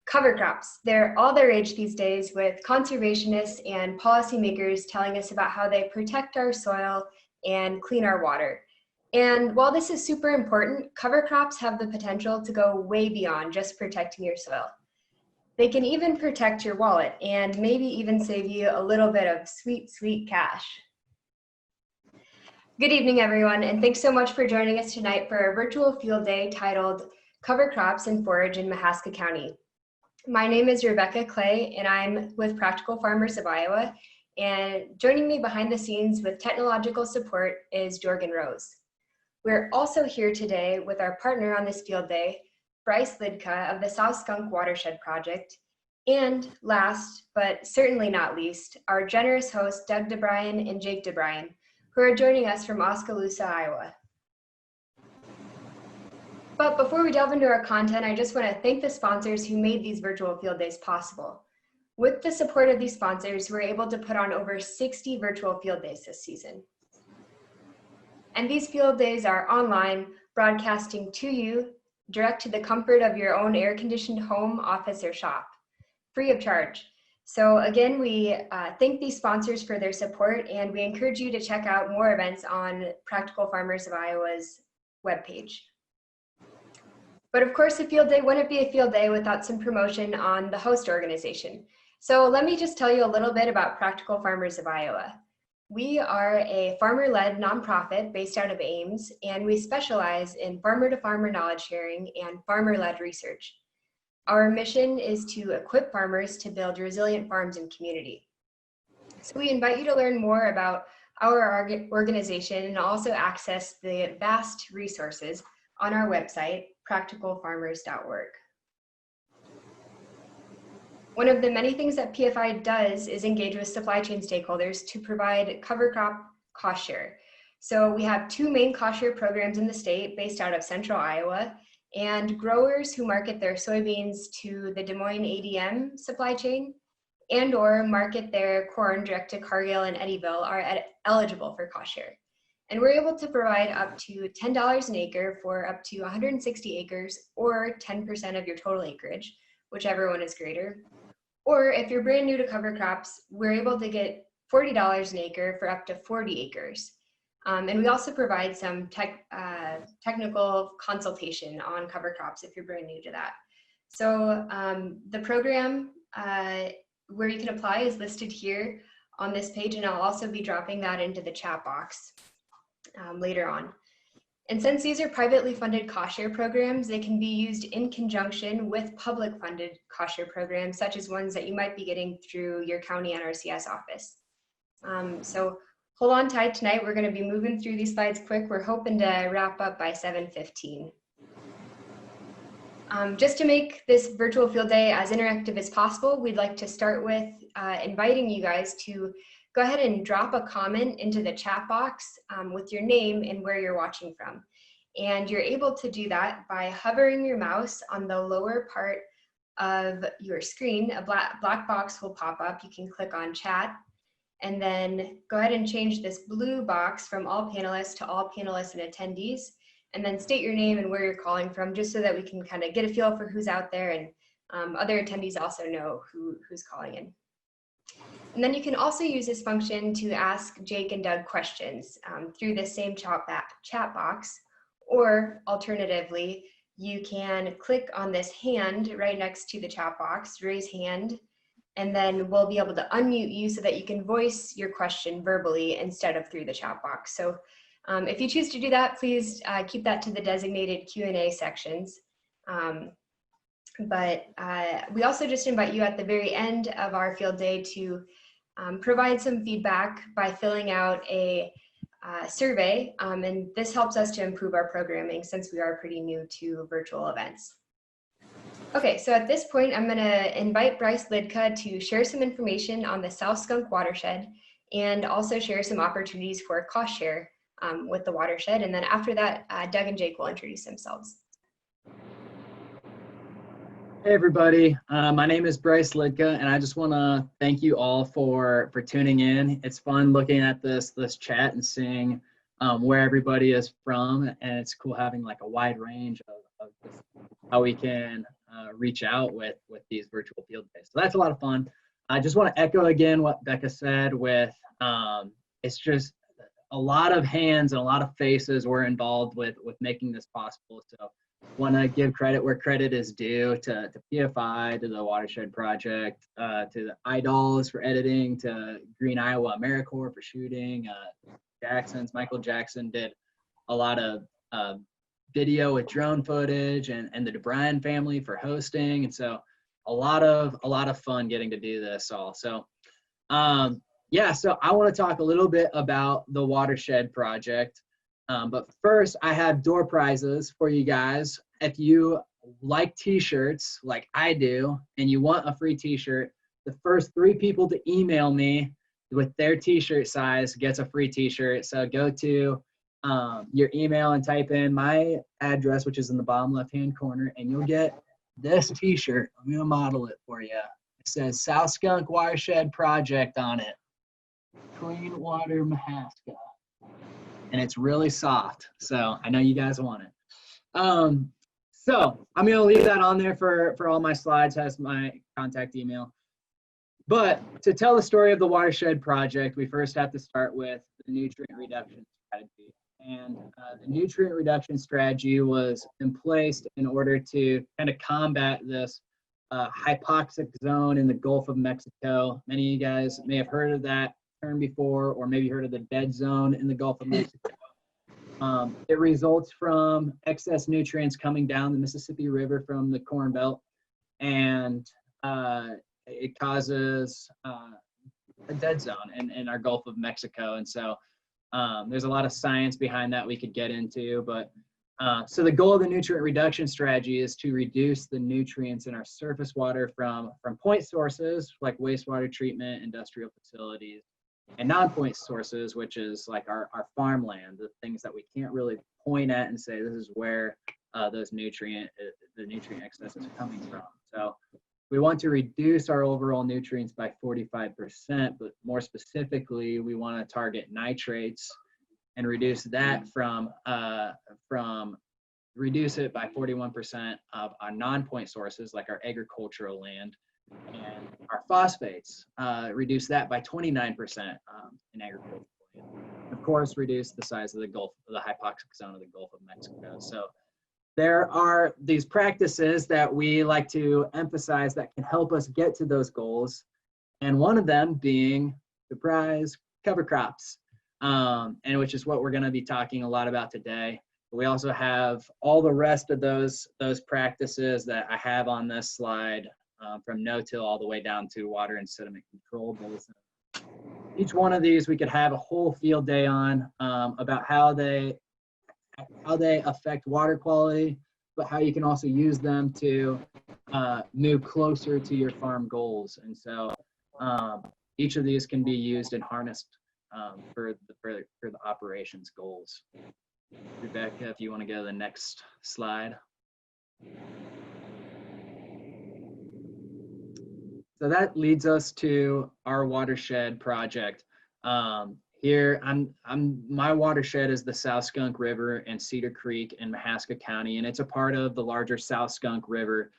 Cover crops, they're all the rage these days, with conservationists and policymakers telling us about how they protect our soil and clean our water. And while this is super important, cover crops have the potential to go way beyond just protecting your soil. They can even protect your wallet and maybe even save you a little bit of sweet, sweet cash. Good evening, everyone, and thanks so much for joining us tonight for our virtual field day titled Cover Crops and Forage in Mahaska County. My name is Rebecca Clay, and I'm with Practical Farmers of Iowa, and joining me behind the scenes with technological support is Jorgen Rose. We're also here today with our partner on this field day, Bryce Lidka of the South Skunk Watershed Project, and last, but certainly not least, our generous hosts, Doug DeBryan and Jake DeBryan, who are joining us from Oskaloosa, Iowa. But before we delve into our content, I just want to thank the sponsors who made these virtual field days possible. With the support of these sponsors, we're able to put on over 60 virtual field days this season. And these field days are online, broadcasting to you direct to the comfort of your own air-conditioned home, office, or shop, free of charge. So again, we thank these sponsors for their support, and we encourage you to check out more events on Practical Farmers of Iowa's webpage. But of course, a field day wouldn't be a field day without some promotion on the host organization. So let me just tell you a little bit about Practical Farmers of Iowa. We are a farmer-led nonprofit based out of Ames, and we specialize in farmer-to-farmer knowledge sharing and farmer-led research. Our mission is to equip farmers to build resilient farms and community. So we invite you to learn more about our organization and also access the vast resources on our website, practicalfarmers.org. One of the many things that PFI does is engage with supply chain stakeholders to provide cover crop cost share. So we have two main cost share programs in the state based out of central Iowa, and growers who market their soybeans to the Des Moines ADM supply chain and or market their corn direct to Cargill and Eddyville are eligible for cost share. And we're able to provide up to $10 an acre for up to 160 acres or 10% of your total acreage, whichever one is greater. Or if you're brand new to cover crops, we're able to get $40 an acre for up to 40 acres. And we also provide some technical consultation on cover crops if you're brand new to that. So the program where you can apply is listed here on this page, and I'll also be dropping that into the chat box later on. And since these are privately funded cost share programs, they can be used in conjunction with public funded cost share programs, such as ones that you might be getting through your county NRCS office. So hold on tight tonight. We're going to be moving through these slides quick. We're hoping to wrap up by 7:15. Just to make this virtual field day as interactive as possible, we'd like to start with inviting you guys to go ahead and drop a comment into the chat box with your name and where you're watching from. And you're able to do that by hovering your mouse on the lower part of your screen. A black box will pop up. You can click on chat and then go ahead and change this blue box from all panelists to all panelists and attendees, and then state your name and where you're calling from, just so that we can kind of get a feel for who's out there, and other attendees also know who's calling in. And then you can also use this function to ask Jake and Doug questions through this same chat box, or alternatively, you can click on this hand right next to the chat box, raise hand, and then we'll be able to unmute you so that you can voice your question verbally instead of through the chat box. So if you choose to do that, please keep that to the designated Q&A sections. But we also just invite you at the very end of our field day to provide some feedback by filling out a survey, and this helps us to improve our programming since we are pretty new to virtual events. Okay, so at this point, I'm going to invite Bryce Lidka to share some information on the South Skunk Watershed and also share some opportunities for cost share with the watershed. And then after that, Doug and Jake will introduce themselves. Hey everybody, my name is Bryce Lidka, and I just want to thank you all for tuning in. It's fun looking at this chat and seeing where everybody is from, and it's cool having like a wide range of how we can reach out with these virtual field days. So that's a lot of fun. I just want to echo again what Becca said with it's just a lot of hands and a lot of faces were involved with making this possible. So want to give credit where credit is due to PFI, to the Watershed Project, to the iDolls for editing, to Green Iowa AmeriCorps for shooting. Michael Jackson did a lot of video with drone footage, and the DeBryan family for hosting. And so a lot of fun getting to do this all. So yeah, so I want to talk a little bit about the Watershed Project. But first, I have door prizes for you guys. If you like t-shirts like I do, and you want a free t-shirt, the first 3 people to email me with their t-shirt size gets a free t-shirt. So go to your email and type in my address, which is in the bottom left-hand corner, and you'll get this t-shirt. I'm going to model it for you. It says South Skunk Watershed Project on it. Clean water Mahaska. And it's really soft, so I know you guys want it. So I'm gonna leave that on there for all my slides, has my contact email. But to tell the story of the Watershed Project, we first have to start with the nutrient reduction strategy. And the nutrient reduction strategy was in place in order to kind of combat this hypoxic zone in the Gulf of Mexico. Many of you guys may have heard of that term before, or maybe heard of the dead zone in the Gulf of Mexico. It results from excess nutrients coming down the Mississippi River from the Corn Belt, and it causes a dead zone in our Gulf of Mexico. And so there's a lot of science behind that we could get into, but so the goal of the nutrient reduction strategy is to reduce the nutrients in our surface water from point sources like wastewater treatment, industrial facilities, and non-point sources, which is like our farmland, the things that we can't really point at and say this is where the nutrient excess is coming from. So we want to reduce our overall nutrients by 45%, but more specifically, we want to target nitrates and reduce that reduce it by 41% of our non-point sources like our agricultural land, and our phosphates, reduce that by 29% in agriculture. Of course, reduce the size of the hypoxic zone of the Gulf of Mexico. So there are these practices that we like to emphasize that can help us get to those goals. And one of them being, surprise, cover crops, and which is what we're going to be talking a lot about today. We also have all the rest of those practices that I have on this slide, from no-till all the way down to water and sediment control. Each one of these we could have a whole field day on, about how they affect water quality, but how you can also use them to move closer to your farm goals. And so each of these can be used and harnessed for the operations goals. Rebecca, if you want to go to the next slide. So that leads us to our Watershed Project. Here, my watershed is the South Skunk River and Cedar Creek in Mahaska County, and it's a part of the larger South Skunk River,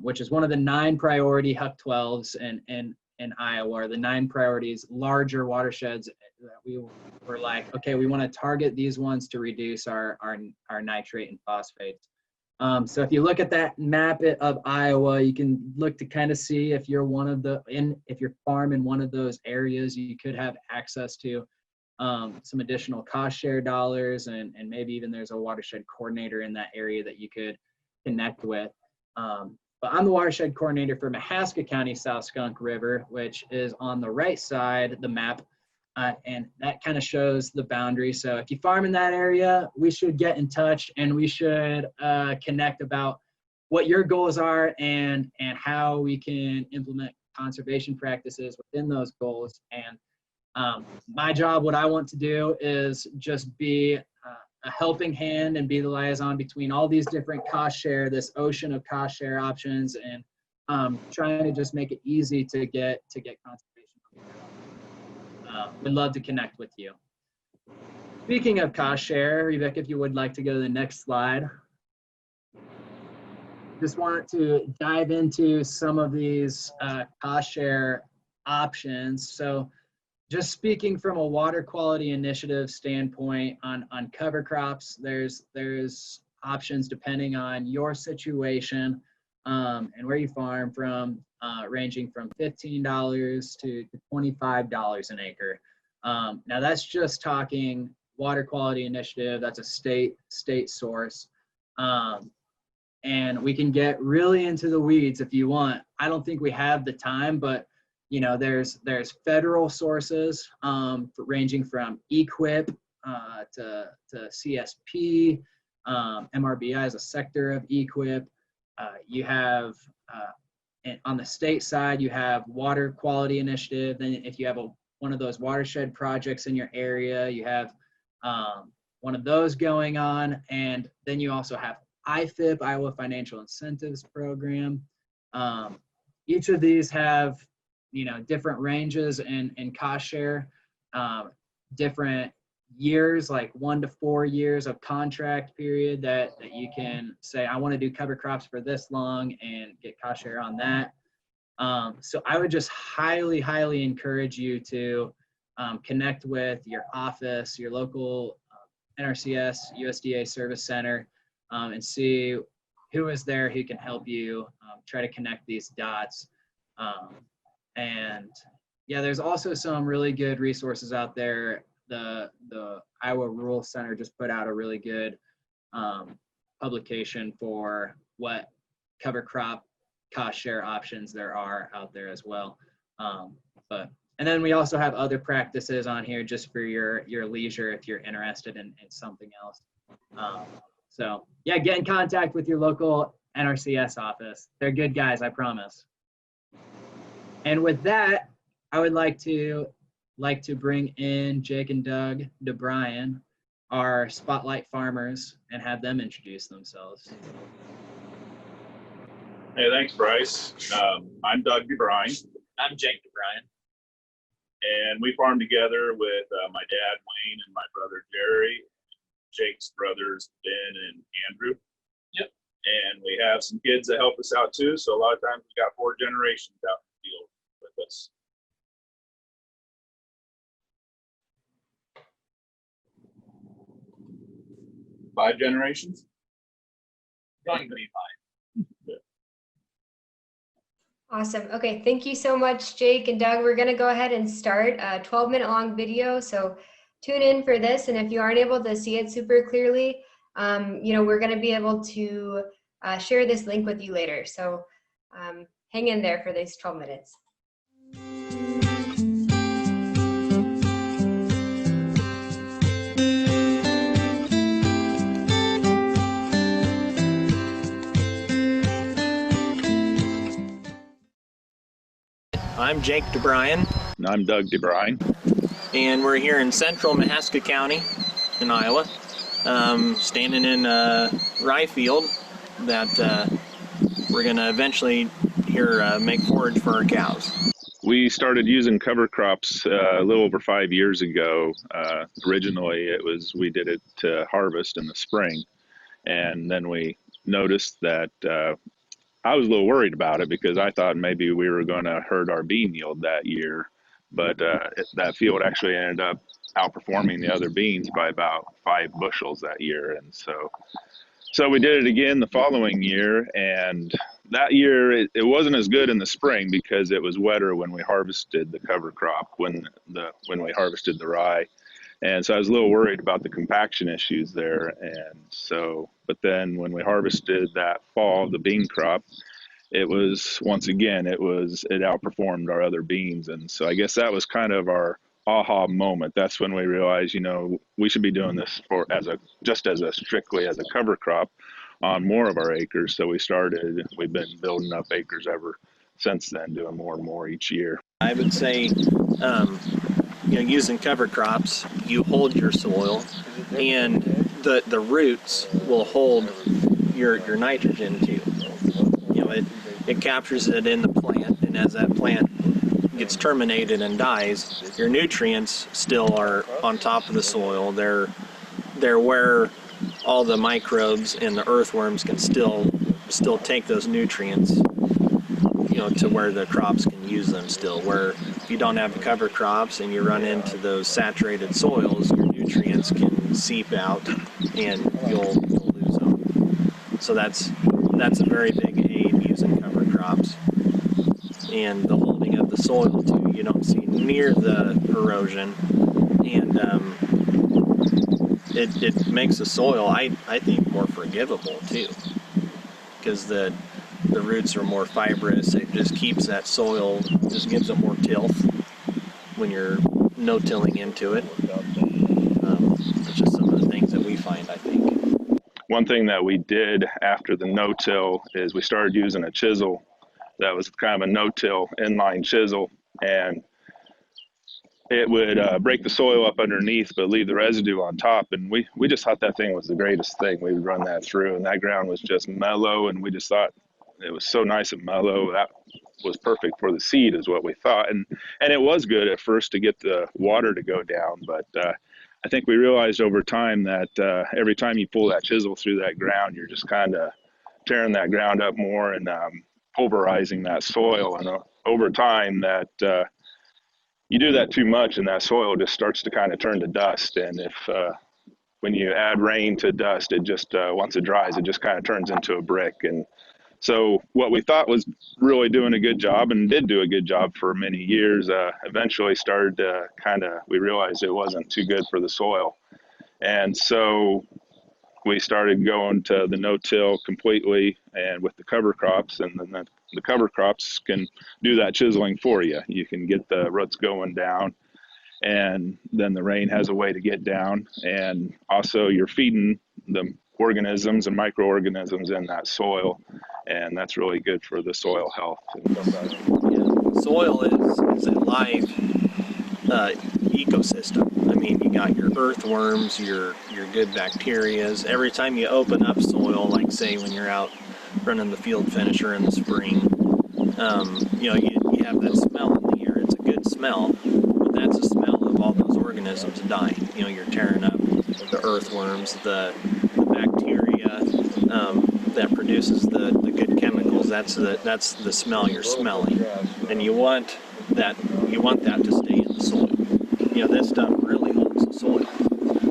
which is one of the 9 priority HUC 12s in Iowa, or the 9 priorities, larger watersheds that we were like, okay, we want to target these ones to reduce our nitrate and phosphates. So if you look at that map of Iowa, you can look to kind of see if you're if you're farm in one of those areas, you could have access to some additional cost share dollars, and maybe even there's a watershed coordinator in that area that you could connect with. But I'm the watershed coordinator for Mahaska County South Skunk River, which is on the right side of the map. And that kind of shows the boundary. So if you farm in that area, we should get in touch, and we should connect about what your goals are and how we can implement conservation practices within those goals. And my job, what I want to do is just be a helping hand and be the liaison between all these different cost share, this ocean of cost share options, and trying to just make it easy to get conservation. We'd love to connect with you. Speaking of cost share, Rebecca, if you would like to go to the next slide. just want to dive into some of these cost share options. So just speaking from a water quality initiative standpoint on cover crops, there's options depending on your situation and where you farm from, ranging from $15 to $25 an acre. Now that's just talking water quality initiative. That's a state source. And we can get really into the weeds if you want. I don't think we have the time, but you know, there's federal sources ranging from EQIP to CSP. MRBI is a sector of EQIP. You have on the state side, you have Water Quality Initiative. Then if you have one of those watershed projects in your area, you have one of those going on. And then you also have IFIP, Iowa Financial Incentives Program. Each of these have, you know, different ranges in cost share, different years, like 1 to 4 years of contract period that you can say, I want to do cover crops for this long and get cost share on that. So I would just highly, highly encourage you to connect with your office, your local NRCS, USDA Service Center, and see who is there who can help you try to connect these dots. And yeah, there's also some really good resources out there. The Iowa Rural Center just put out a really good publication for what cover crop cost share options there are out there as well. And then we also have other practices on here just for your leisure if you're interested in something else. So yeah, get in contact with your local NRCS office. They're good guys, I promise. And with that, I would like to bring in Jake and Doug DeBryan, our spotlight farmers, and have them introduce themselves. Hey, thanks, Bryce. I'm Doug DeBryan. I'm Jake DeBryan. And we farm together with my dad, Wayne, and my brother, Jerry, Jake's brothers, Ben and Andrew. Yep. And we have some kids that help us out too. So a lot of times we got 4 generations out in the field with us. Five generations? Going to be fine. Yeah. Awesome. Okay, thank you so much, Jake and Doug. We're going to go ahead and start a 12-minute long video. So tune in for this. And if you aren't able to see it super clearly, you know, we're going to be able to share this link with you later. So hang in there for these 12 minutes. I'm Jake DeBryan. And I'm Doug DeBryan. And we're here in central Mahaska County in Iowa, standing in a rye field that we're going to eventually here make forage for our cows. We started using cover crops a little over 5 years ago. Originally, we did it to harvest in the spring, and then we noticed that I was a little worried about it because I thought maybe we were going to hurt our bean yield that year, but that field actually ended up outperforming the other beans by about 5 bushels that year. And so we did it again the following year, and that year it wasn't as good in the spring because it was wetter when we harvested the cover crop, when we harvested the rye. And so I was a little worried about the compaction issues there. And so, but then when we harvested that fall, the bean crop, it outperformed our other beans. And so I guess that was kind of our aha moment. That's when we realized, you know, we should be doing this strictly as a cover crop on more of our acres. So we've been building up acres ever since then, doing more and more each year. I would say, you know, using cover crops, you hold your soil, and the roots will hold your nitrogen too. You know, it captures it in the plant, and as that plant gets terminated and dies, your nutrients still are on top of the soil. They're where all the microbes and the earthworms can still still take those nutrients, you know, to where the crops can use them still. Where if you don't have cover crops and you run into those saturated soils, your nutrients can seep out and you'll lose them. So that's a very big aid using cover crops. And the holding of the soil too, you don't see near the erosion, and it makes the soil, I think, more forgivable too, because the roots are more fibrous. It just keeps that soil, just gives it more tilth when you're no-tilling into it. It's just some of the things that we find, I think. One thing that we did after the no-till is we started using a chisel that was kind of a no-till inline chisel, and it would break the soil up underneath but leave the residue on top. And we just thought that thing was the greatest thing. We would run that through, and that ground was just mellow, and we just thought it was so nice and mellow. That was perfect for the seed is what we thought. And it was good at first to get the water to go down, but I think we realized over time that every time you pull that chisel through that ground, you're just kind of tearing that ground up more and pulverizing that soil. And over time that you do that too much and that soil just starts to kind of turn to dust. And if when you add rain to dust, it just once it dries, it just kind of turns into a brick. And so what we thought was really doing a good job, and did do a good job for many years, eventually started to we realized it wasn't too good for the soil. And so we started going to the no-till completely and with the cover crops, and then the cover crops can do that chiseling for you. You can get the roots going down, and then the rain has a way to get down, and also you're feeding the organisms and microorganisms in that soil, and that's really good for the soil health. Yeah. Soil is a live ecosystem. I mean, you got your earthworms, your good bacterias. Every time you open up soil, like say when you're out running the field finisher in the spring, you know, you have that smell in the air. It's a good smell, but that's a smell of all those organisms dying. You know, you're tearing up the earthworms, the bacteria that produces the good chemicals. That's the smell you're smelling, and you want that to stay in the soil. You know, this stuff really holds the soil.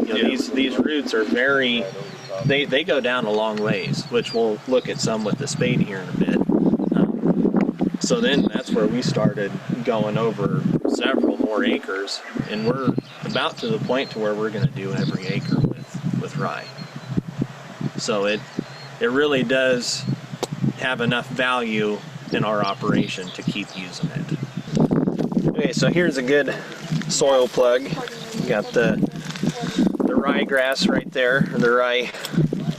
You know, these roots are very, they go down a long ways, which we'll look at some with the spade here in a bit. So then that's where we started going over several more acres, and we're about to the point to where we're going to do every acre with rye. So it really does have enough value in our operation to keep using it. Okay, so here's a good soil plug. You got the ryegrass right there, or the rye,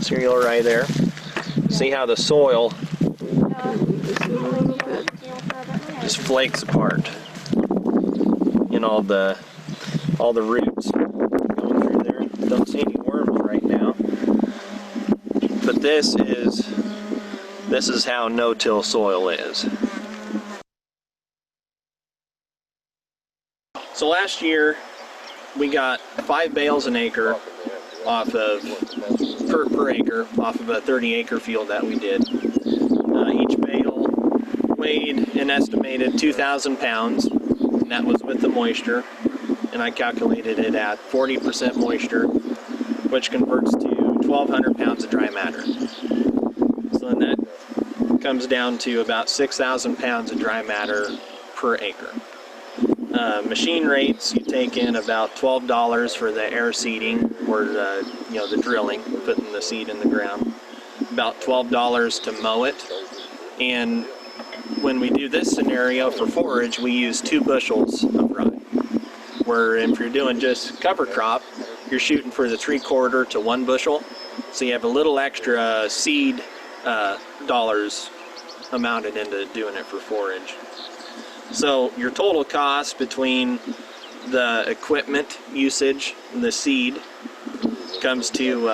cereal rye there. See how the soil just flakes apart. And all the roots going through there. Don't see any worms right now. But this is how no-till soil is. So last year we got 5 bales an acre off of per acre off of a 30-acre field that we did. Each bale weighed an estimated 2,000 pounds, and that was with the moisture. And I calculated it at 40% moisture, which converts to 1,200 pounds of dry matter. So then that comes down to about 6,000 pounds of dry matter per acre. Machine rates, you take in about $12 for the air seeding, or the drilling, putting the seed in the ground. About $12 to mow it. And when we do this scenario for forage, we use 2 bushels of rye. Where if you're doing just cover crop, you're shooting for the 3/4 to 1 bushel. So you have a little extra seed dollars amounted into doing it for forage. So your total cost between the equipment usage and the seed comes to,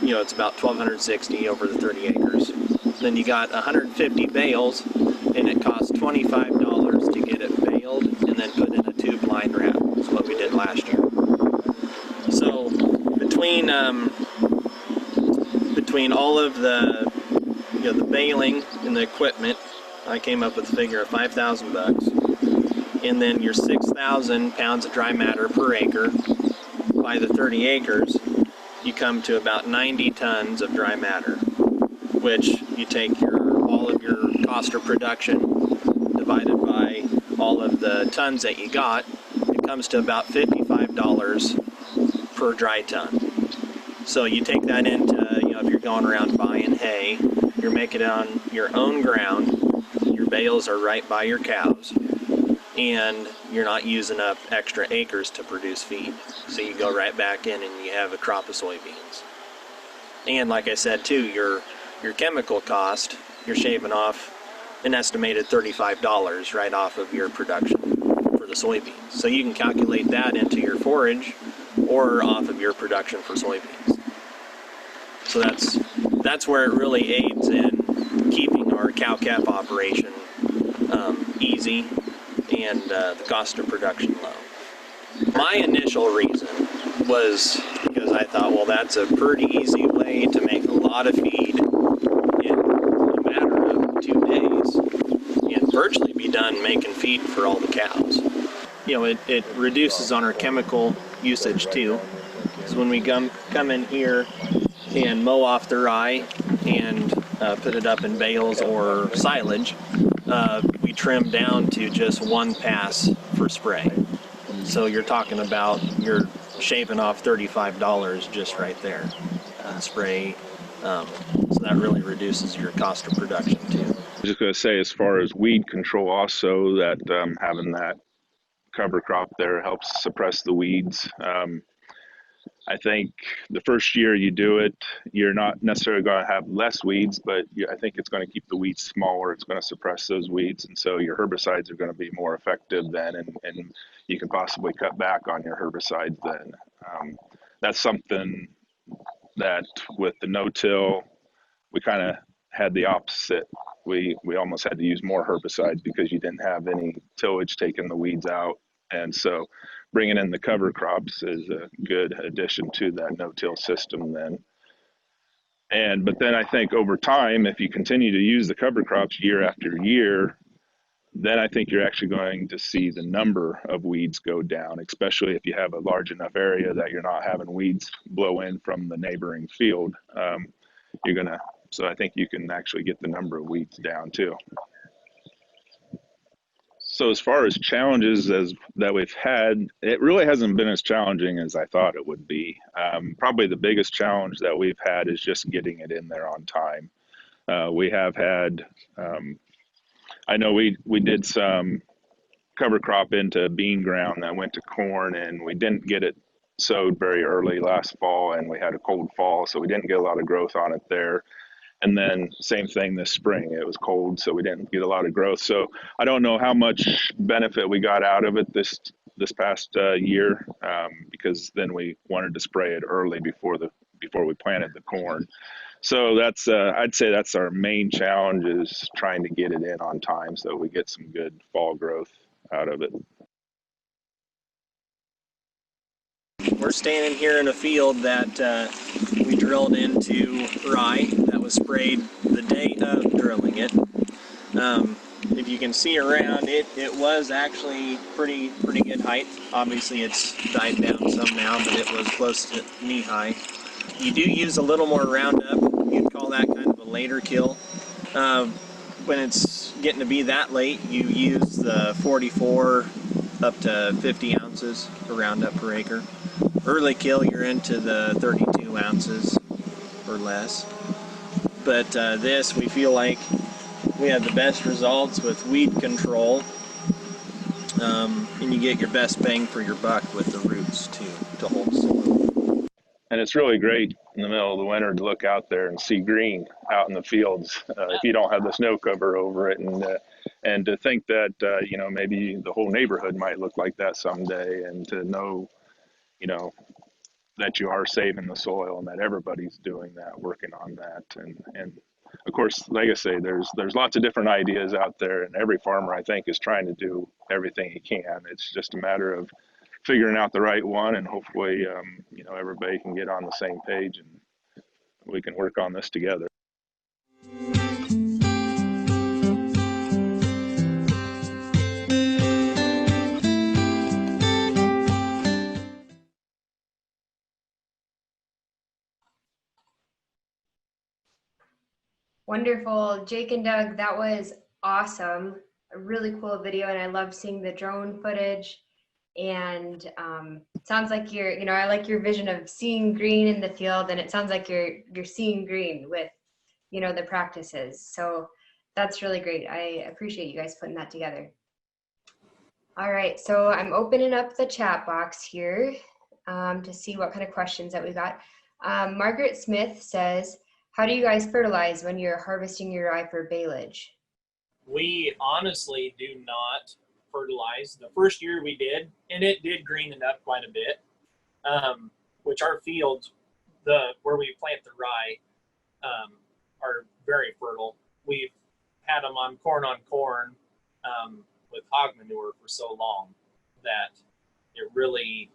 it's about $1,260 over the 30 acres. Then you got 150 bales, and it costs $25 to get it baled and then put in a tube line wrap. That's what we did last year. So between all of the the baling and the equipment, I came up with a figure of $5,000, and then your 6,000 pounds of dry matter per acre by the 30 acres, you come to about 90 tons of dry matter, which you take all of your cost of production divided by all of the tons that you got, it comes to about $55 per dry ton. So you take that into, if you're going around buying hay, you're making it on your own ground, your bales are right by your cows, and you're not using up extra acres to produce feed. So you go right back in and you have a crop of soybeans. And like I said too, your chemical cost, you're shaving off an estimated $35 right off of your production for the soybeans. So you can calculate that into your forage or off of your production for soybeans. So that's where it really aids in keeping our cow-calf operation easy and the cost of production low. My initial reason was because I thought, well, that's a pretty easy way to make a lot of feed in a matter of 2 days and virtually be done making feed for all the cows. It reduces on our chemical usage too, because when we come in here and mow off the rye and put it up in bales or silage, we trim down to just one pass for spray. So you're talking about, you're shaving off $35 just right there spray. So that really reduces your cost of production too. I was just going to say, as far as weed control also, that having that cover crop there helps suppress the weeds. I think the first year you do it, you're not necessarily going to have less weeds, but I think it's going to keep the weeds smaller. It's going to suppress those weeds, and so your herbicides are going to be more effective then, and you can possibly cut back on your herbicides then. That's something that with the no-till, we kind of had the opposite. We almost had to use more herbicides because you didn't have any tillage taking the weeds out, and so bringing in the cover crops is a good addition to that no-till system then. But then I think over time, if you continue to use the cover crops year after year, then I think you're actually going to see the number of weeds go down, especially if you have a large enough area that you're not having weeds blow in from the neighboring field. So I think you can actually get the number of weeds down too. So as far as challenges that we've had, it really hasn't been as challenging as I thought it would be. Probably the biggest challenge that we've had is just getting it in there on time. We have had, I know we did some cover crop into bean ground that went to corn, and we didn't get it sowed very early last fall, and we had a cold fall, so we didn't get a lot of growth on it there. And then same thing this spring, it was cold, so we didn't get a lot of growth. So I don't know how much benefit we got out of it this past year, because then we wanted to spray it early before we planted the corn. So that's I'd say that's our main challenge, is trying to get it in on time so we get some good fall growth out of it. We're standing here in a field that we drilled into rye that was sprayed the day of drilling it. If you can see around it, it was actually pretty good height. Obviously it's died down some now, but it was close to knee high. You do use a little more Roundup. You'd call that kind of a later kill. When it's getting to be that late, you use the 44 up to 50 ounces of Roundup per acre. Early kill, you're into the 32 ounces or less. But this, we feel like we have the best results with weed control, and you get your best bang for your buck with the roots to hold soil. And it's really great in the middle of the winter to look out there and see green out in the fields if you don't have the snow cover over it, and to think that maybe the whole neighborhood might look like that someday, and to know that you are saving the soil and that everybody's doing that, working on that. And of course, like I say, there's lots of different ideas out there, and every farmer, I think, is trying to do everything he can. It's just a matter of figuring out the right one, and hopefully, everybody can get on the same page and we can work on this together. Wonderful. Jake and Doug, that was awesome. A really cool video, and I love seeing the drone footage. And sounds like I like your vision of seeing green in the field, and it sounds like you're seeing green with, the practices. So that's really great. I appreciate you guys putting that together. All right, so I'm opening up the chat box here to see what kind of questions that we got. Margaret Smith says, how do you guys fertilize when you're harvesting your rye for baleage? We honestly do not fertilize. The first year we did, and it did green it up quite a bit, which our fields, where we plant the rye, are very fertile. We've had them on corn with hog manure for so long that it really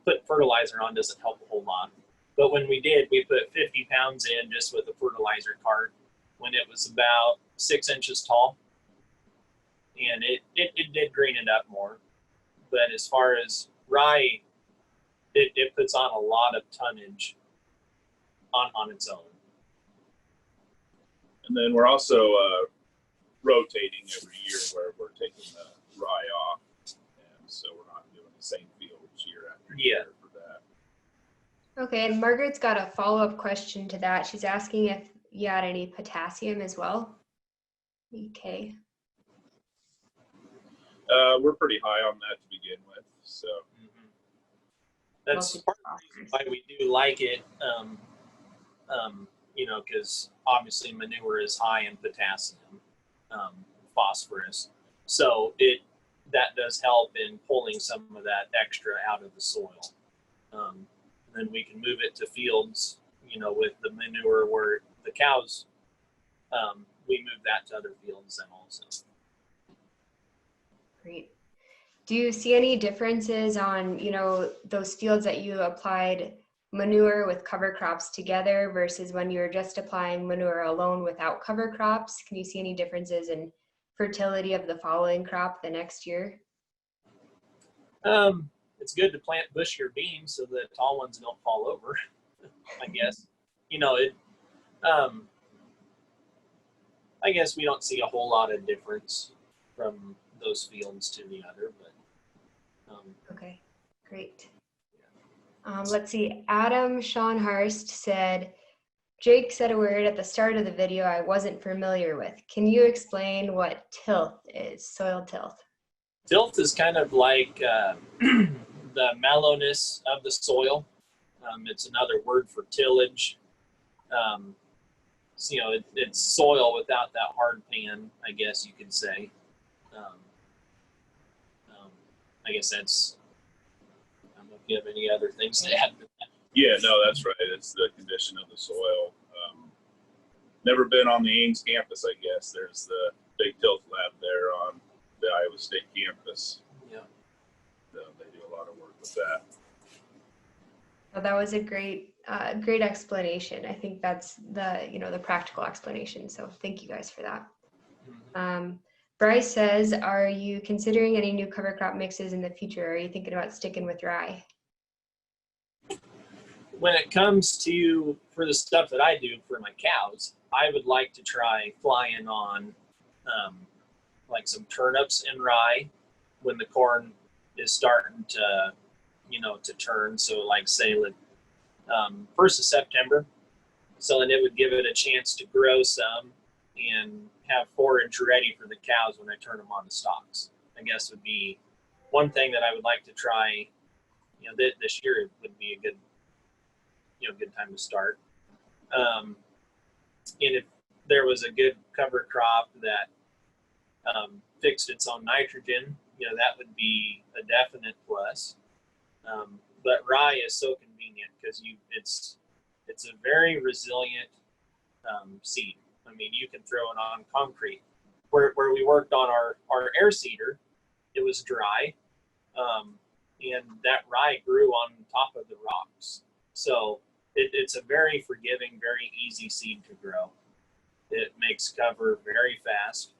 put fertilizer on doesn't help a whole lot. But when we did, we put 50 pounds in just with a fertilizer cart when it was about 6 inches tall. And it did green it up more. But as far as rye, it puts on a lot of tonnage on its own. And then we're also rotating every year where we're taking the rye off. And so we're not doing the same fields year after year for that. Okay, and Margaret's got a follow-up question to that. She's asking if you had any potassium as well. Okay. We're pretty high on that to begin with, so. That's part of the reason why we do like it, because obviously manure is high in potassium, phosphorus. So that does help in pulling some of that extra out of the soil. Then we can move it to fields, with the manure where the cows, we move that to other fields then also. Great. Do you see any differences on, those fields that you applied manure with cover crops together versus when you're just applying manure alone without cover crops? Can you see any differences in fertility of the following crop the next year? It's good to plant bushier beans so that tall ones don't fall over, I guess. I guess we don't see a whole lot of difference from those fields to the other, but. Okay, great. Let's see, Adam Schonhurst said, Jake said a word at the start of the video I wasn't familiar with. Can you explain what tilth is, soil tilth? Tilth is kind of like the mellowness of the soil. It's another word for tillage. It's soil without that hard pan, I guess you could say. I guess that's, I don't know if you have any other things to add. Yeah, no, that's right. It's the condition of the soil. Never been on the Ames campus, I guess. There's the big tilth lab there on the Iowa State campus. Yeah. So they do a lot of work with that. Well, that was a great explanation. I think that's the practical explanation. So thank you guys for that. Mm-hmm. Bryce says, are you considering any new cover crop mixes in the future? Or are you thinking about sticking with rye? When it comes to, for the stuff that I do for my cows, I would like to try flying on like some turnips and rye when the corn is starting to, to turn. So like say 1st of September. So then it would give it a chance to grow some and have forage ready for the cows when I turn them on the stalks. I guess would be one thing that I would like to try. This year would be a good, good time to start. And if there was a good cover crop that fixed its own nitrogen, that would be a definite plus. But rye is so convenient because it's a very resilient seed. I mean, you can throw it on concrete. Where we worked on our air seeder, it was dry, and that rye grew on top of the rocks. So it's a very forgiving, very easy seed to grow. It makes cover very fast.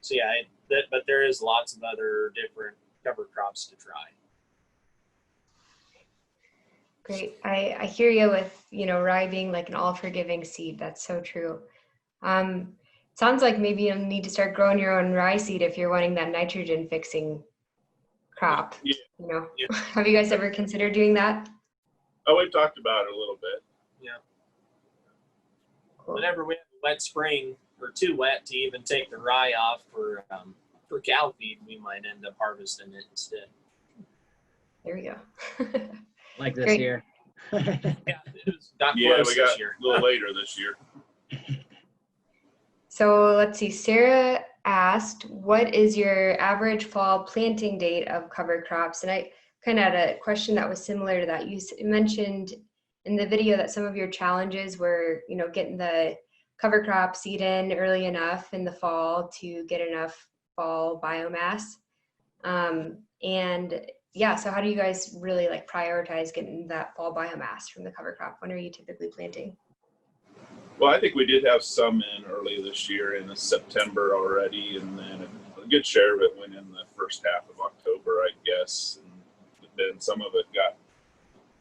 So yeah, but there is lots of other different cover crops to try. Great. I hear you with, rye being like an all-forgiving seed. That's so true. Sounds like maybe you'll need to start growing your own rye seed if you're wanting that nitrogen fixing crop. Yeah. Have you guys ever considered doing that? Oh, we've talked about it a little bit. Yeah. Cool. Whenever we have a wet spring or too wet to even take the rye off for cow feed, we might end up harvesting it instead. There we go. Like this Great. year. Yeah, got Yeah, close we got this year. a little later this year. So let's see, Sarah asked, what is your average fall planting date of cover crops? And I kind of had a question that was similar to that. You mentioned in the video that some of your challenges were, getting the cover crop seed in early enough in the fall to get enough fall biomass. And yeah, so how do you guys really like prioritize getting that fall biomass from the cover crop? When are you typically planting? Well, I think we did have some in early this year in September already, and then a good share of it went in the first half of October, I guess. And then some of it got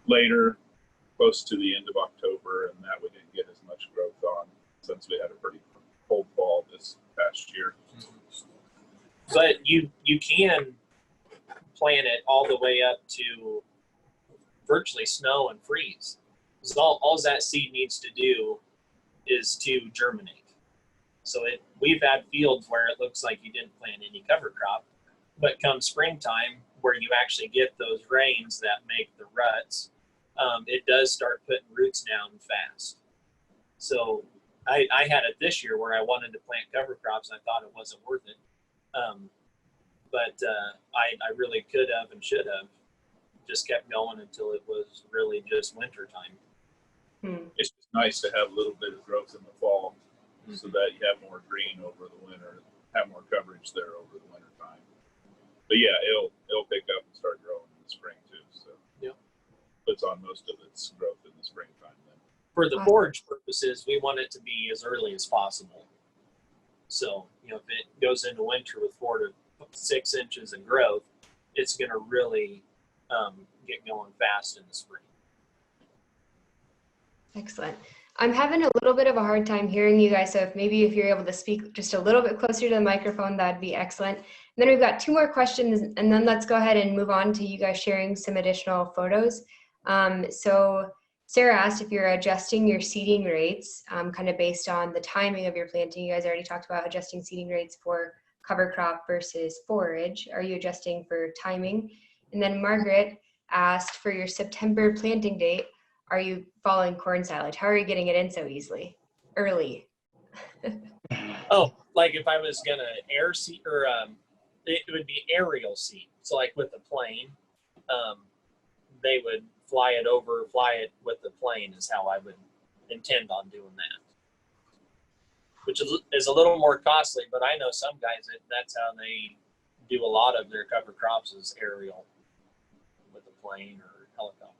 later, close to the end of October, and that we didn't get as much growth on since we had a pretty cold fall this past year. But you can plant it all the way up to virtually snow and freeze. Because all that seed needs to do is to germinate. So we've had fields where it looks like you didn't plant any cover crop, but come springtime where you actually get those rains that make the ruts, it does start putting roots down fast. So I had it this year where I wanted to plant cover crops. I thought it wasn't worth it. But I really could have and should have just kept going until it was really just winter time. It's just nice to have a little bit of growth in the fall so that you have more green over the winter, have more coverage there over the winter time. But yeah, it'll pick up and start growing in the spring too. So yeah, puts on most of its growth in the springtime then. For the forage purposes, we want it to be as early as possible. So, if it goes into winter with 4 to 6 inches of growth, it's going to really get going fast in the spring. Excellent. I'm having a little bit of a hard time hearing you guys, so if you're able to speak just a little bit closer to the microphone, that'd be excellent. And then we've got 2 more questions, and then let's go ahead and move on to you guys sharing some additional photos. So Sarah asked if you're adjusting your seeding rates kind of based on the timing of your planting. You guys already talked about adjusting seeding rates for cover crop versus forage. Are you adjusting for timing? And then Margaret asked for your September planting date. Are you following corn silage? How are you getting it in so early? Oh, like if I was gonna air seed, or it would be aerial seed. So like with the plane, they would fly it with the plane is how I would intend on doing that. Which is a little more costly, but I know some guys that's how they do a lot of their cover crops is aerial with a plane or helicopter.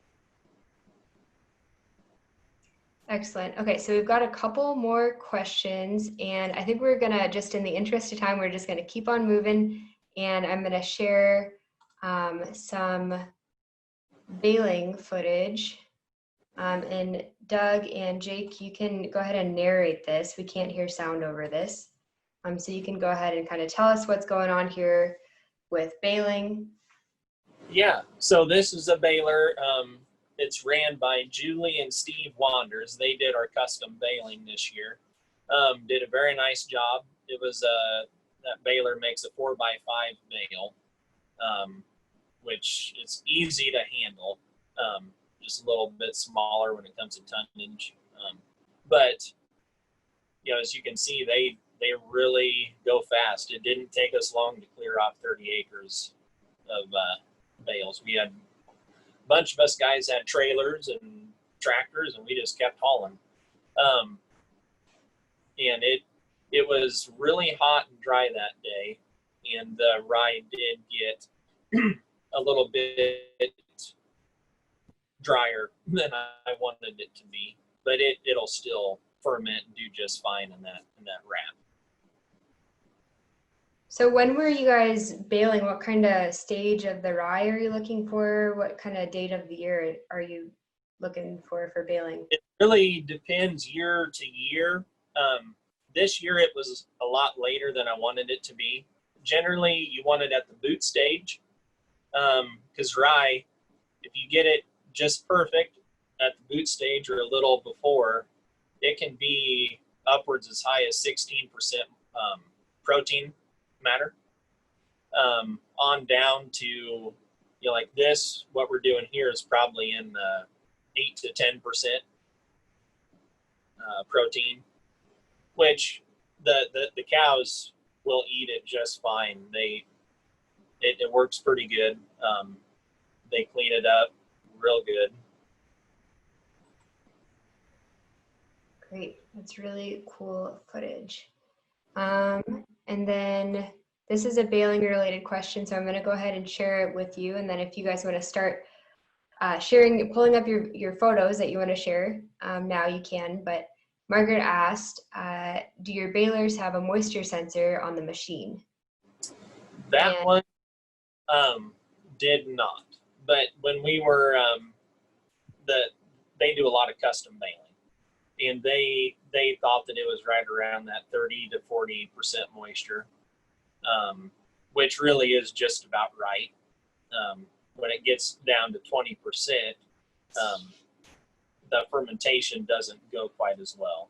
Excellent. Okay, so we've got a couple more questions, and I think we're gonna, just in the interest of time, we're just gonna keep on moving, and I'm gonna share some baling footage. And Doug and Jake, you can go ahead and narrate this. We can't hear sound over this. So you can go ahead and kind of tell us what's going on here with baling. Yeah, so this is a baler. It's ran by Julie and Steve Wanders. They did our custom baling this year. Did a very nice job. It was that baler makes a 4x5 bale, which is easy to handle. Just a little bit smaller when it comes to tonnage. But as you can see, they really go fast. It didn't take us long to clear off 30 acres of bales. We had a bunch of us guys had trailers and tractors, and we just kept hauling. And it was really hot and dry that day, and the rye did get a little bit drier than I wanted it to be, but it'll still ferment and do just fine in that wrap. So when were you guys baling? What kind of stage of the rye are you looking for? What kind of date of the year are you looking for baling? It really depends year to year. This year it was a lot later than I wanted it to be. Generally, you want it at the boot stage, because rye, if you get it just perfect at the boot stage or a little before, it can be upwards as high as 16% protein matter, on down to, you know, like this, what we're doing here is probably in the 8 to 10% protein, which the cows will eat it just fine. It works pretty good. They clean it up real good. Great, that's really cool footage. And then this is a baling related question, so I'm going to go ahead and share it with you. And then if you guys want to start pulling up your photos that you want to share, now you can. But Margaret asked, do your balers have a moisture sensor on the machine? That one did not. But when we were, they do a lot of custom baling, and they thought that it was right around that 30 to 40% moisture, which really is just about right. When it gets down to 20%, the fermentation doesn't go quite as well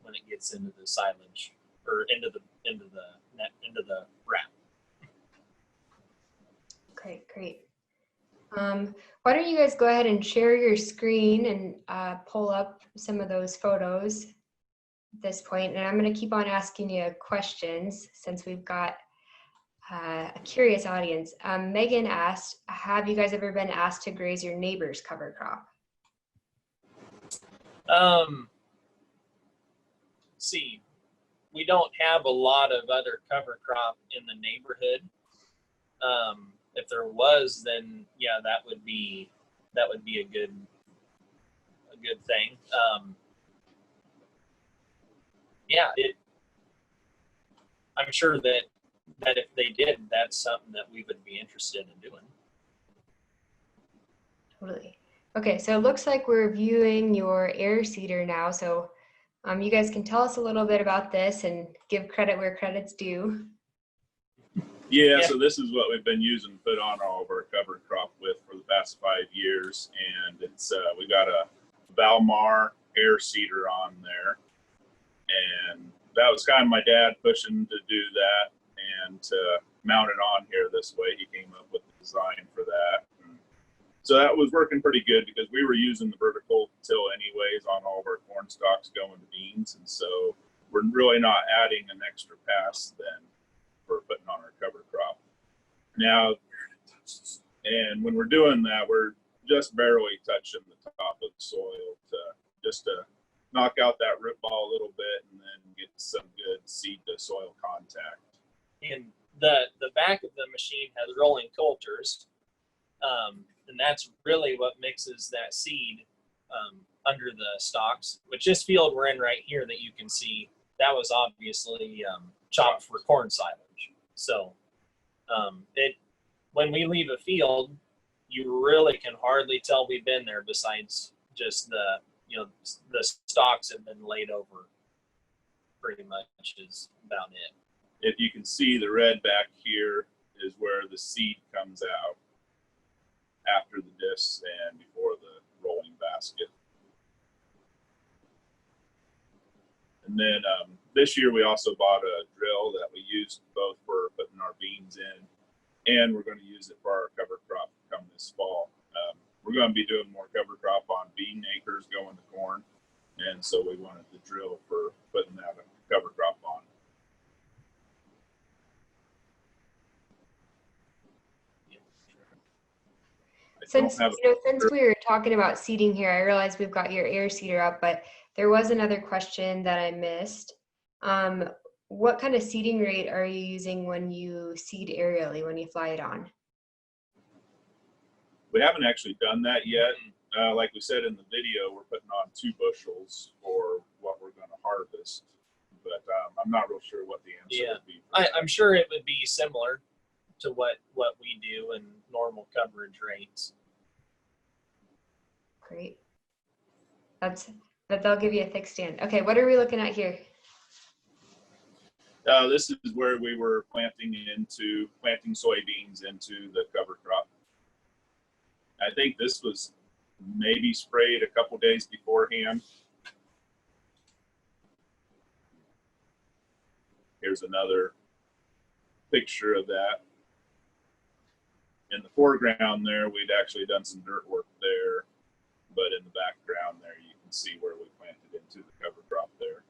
when it gets into the silage or into the wrap. Okay, great. Why don't you guys go ahead and share your screen and pull up some of those photos at this point, and I'm going to keep on asking you questions since we've got a curious audience. Megan asked, have you guys ever been asked to graze your neighbor's cover crop? See, we don't have a lot of other cover crop in the neighborhood. If there was, then yeah, that would be a good thing. Yeah, I'm sure that if they did, that's something that we would be interested in doing. Totally. Okay, so it looks like we're viewing your air seeder now. So you guys can tell us a little bit about this and give credit where credit's due. Yeah, so this is what we've been using to put on all of our cover crop with for the past 5 years, and it's we got a Valmar air seeder on there, and that was kind of my dad pushing to do that and to mount it on here this way. He came up with the design for that. And so that was working pretty good because we were using the vertical till anyways on all of our corn stalks going to beans, and so we're really not adding an extra pass then for putting on our cover crop. Now, and when we're doing that, we're just barely touching the top of the soil to knock out that root ball a little bit and then get some good seed to soil contact. And the back of the machine has rolling coulters, and that's really what mixes that seed under the stalks, which this field we're in right here that you can see, that was obviously chopped for corn silage. So when we leave a field, you really can hardly tell we've been there, besides just the stalks have been laid over pretty much is about it. If you can see, the red back here is where the seed comes out after the discs and before the rolling basket. And then this year we also bought a drill that we used both for putting our beans in, and we're going to use it for our cover crop come this fall. We're going to be doing more cover crop on bean acres going to corn, and so we wanted the drill for putting that cover crop on. Since we were talking about seeding here, I realized we've got your air seeder up, but there was another question that I missed. What kind of seeding rate are you using when you seed aerially, when you fly it on? We haven't actually done that yet. Like we said in the video, we're putting on 2 bushels for what we're going to harvest, but I'm not real sure what the answer would be. I'm sure it would be similar to what we do in normal coverage rates. Great. That'll give you a thick stand. Okay, what are we looking at here? This is where we were planting soybeans into the cover crop. I think this was maybe sprayed a couple days beforehand. Here's another picture of that. In the foreground there, we'd actually done some dirt work there, but in the background there, you can see where we planted into the cover crop there.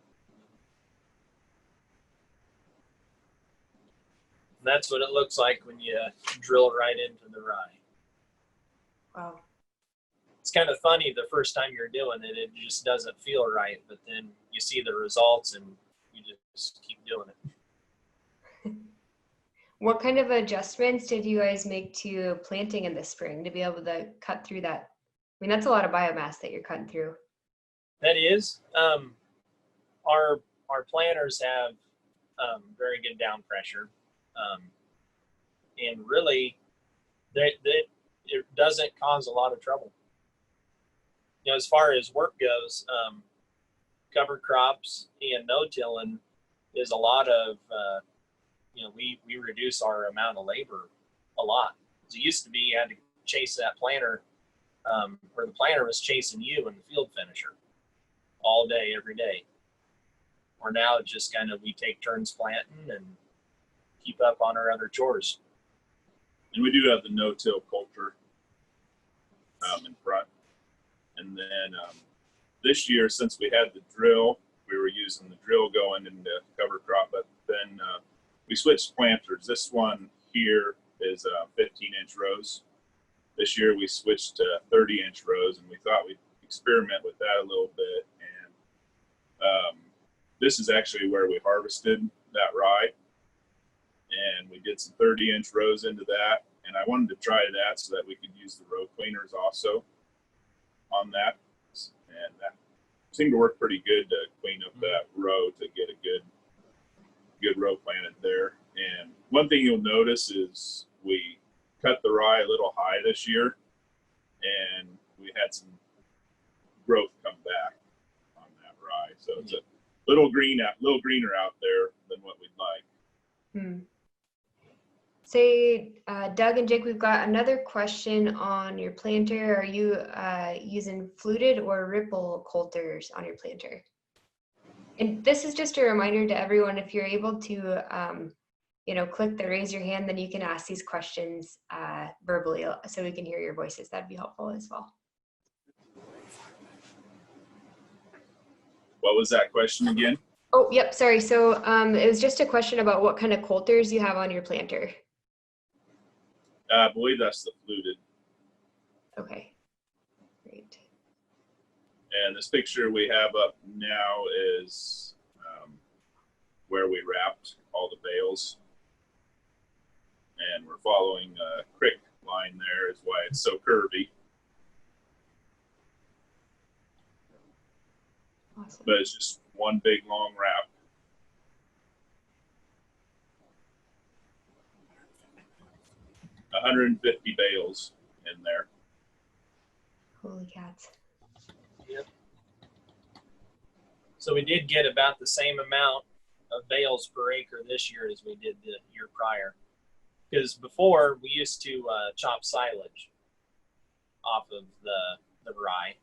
That's what it looks like when you drill right into the rye. Wow. It's kind of funny the first time you're doing it, it just doesn't feel right, but then you see the results and you just keep doing it. What kind of adjustments did you guys make to planting in the spring to be able to cut through that? I mean, that's a lot of biomass that you're cutting through. That is, our planters have very good down pressure, and really, it doesn't cause a lot of trouble. You know, as far as work goes, cover crops and no-tilling is a lot of, you know, we reduce our amount of labor a lot. It used to be you had to chase that planter, or the planter was chasing you and the field finisher all day, every day. Or now it's just kind of, we take turns planting and keep up on our other chores. And we do have the no-till culture in front. And then this year, since we had the drill, we were using the drill going into cover crop, but then we switched planters. This one here is 15-inch rows. This year we switched to 30-inch rows, and we thought we'd experiment with that a little bit. And this is actually where we harvested that rye, and we did some 30-inch rows into that. And I wanted to try that so that we could use the row cleaners also on that, and that seemed to work pretty good to clean up that row to get a good row planted there. And one thing you'll notice is we cut the rye a little high this year, and we had some growth come back on that rye. So it's a little greener out there than what we'd like. Say, Doug and Jake, we've got another question on your planter. Are you using fluted or ripple coulters on your planter? And this is just a reminder to everyone, if you're able to, you know, click the raise your hand, then you can ask these questions verbally so we can hear your voices. That'd be helpful as well. What was that question again? Oh, yep, sorry. So it was just a question about what kind of coulters you have on your planter. I believe that's the fluted. Okay, great. And this picture we have up now is where we wrapped all the bales. And we're following a creek line there, is why it's so curvy. Awesome. But it's just one big long wrap. – 150 bales in there. Holy cats. Yep. So we did get about the same amount of bales per acre this year as we did the year prior. Because before we used to chop silage off of the rye,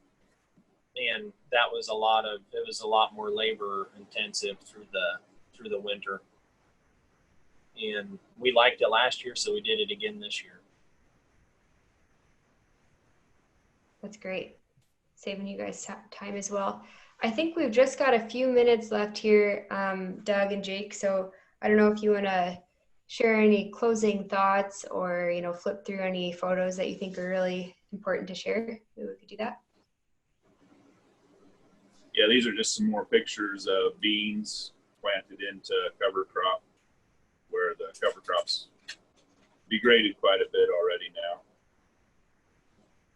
and that was a lot more labor intensive through the winter. And we liked it last year, so we did it again this year. That's great. Saving you guys time as well. I think we've just got a few minutes left here, Doug and Jake. So I don't know if you want to share any closing thoughts or, you know, flip through any photos that you think are really important to share. Maybe we could do that. Yeah, these are just some more pictures of beans planted into cover crop, where the cover crops degraded quite a bit already now.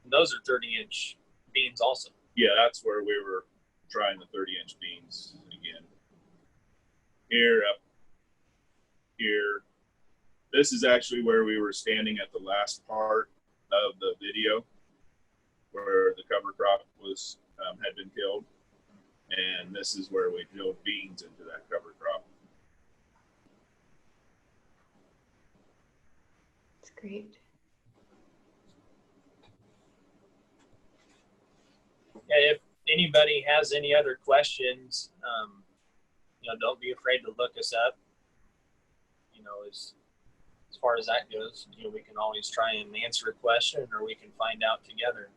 And those are 30-inch beans also. Yeah, that's where we were trying the 30-inch beans again. Here, up here. This is actually where we were standing at the last part of the video, where the cover crop was had been killed, and this is where we drilled beans into that cover crop. That's great. If anybody has any other questions, you know, don't be afraid to look us up. You know, as far as that goes, you know, we can always try and answer a question, or we can find out together.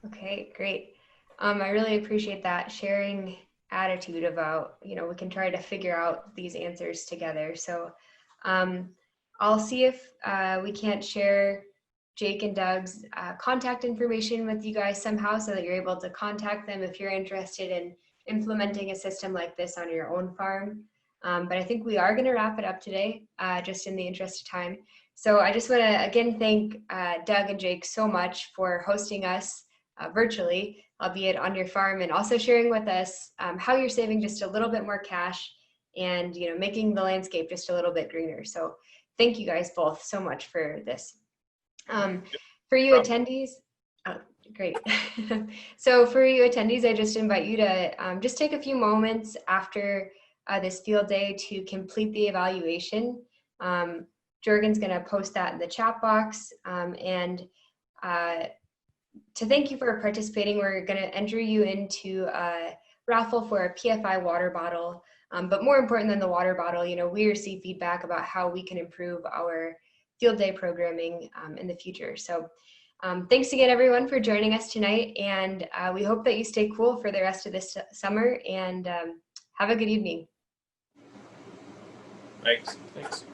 Okay, great. I really appreciate that sharing attitude about, you know, we can try to figure out these answers together. So I'll see if we can't share Jake and Doug's contact information with you guys somehow, so that you're able to contact them if you're interested in implementing a system like this on your own farm. But I think we are going to wrap it up today, just in the interest of time. So I just want to again thank Doug and Jake so much for hosting us virtually, albeit on your farm, and also sharing with us how you're saving just a little bit more cash and, you know, making the landscape just a little bit greener. So thank you guys both so much for this. For you attendees, oh, great. So for you attendees, I just invite you to just take a few moments after this field day to complete the evaluation. Jorgen's going to post that in the chat box, and to thank you for participating, we're going to enter you into a raffle for a PFI water bottle. But more important than the water bottle, you know, we receive feedback about how we can improve our field day programming in the future. So thanks again, everyone, for joining us tonight. And we hope that you stay cool for the rest of this summer, and have a good evening. Thanks. Thanks.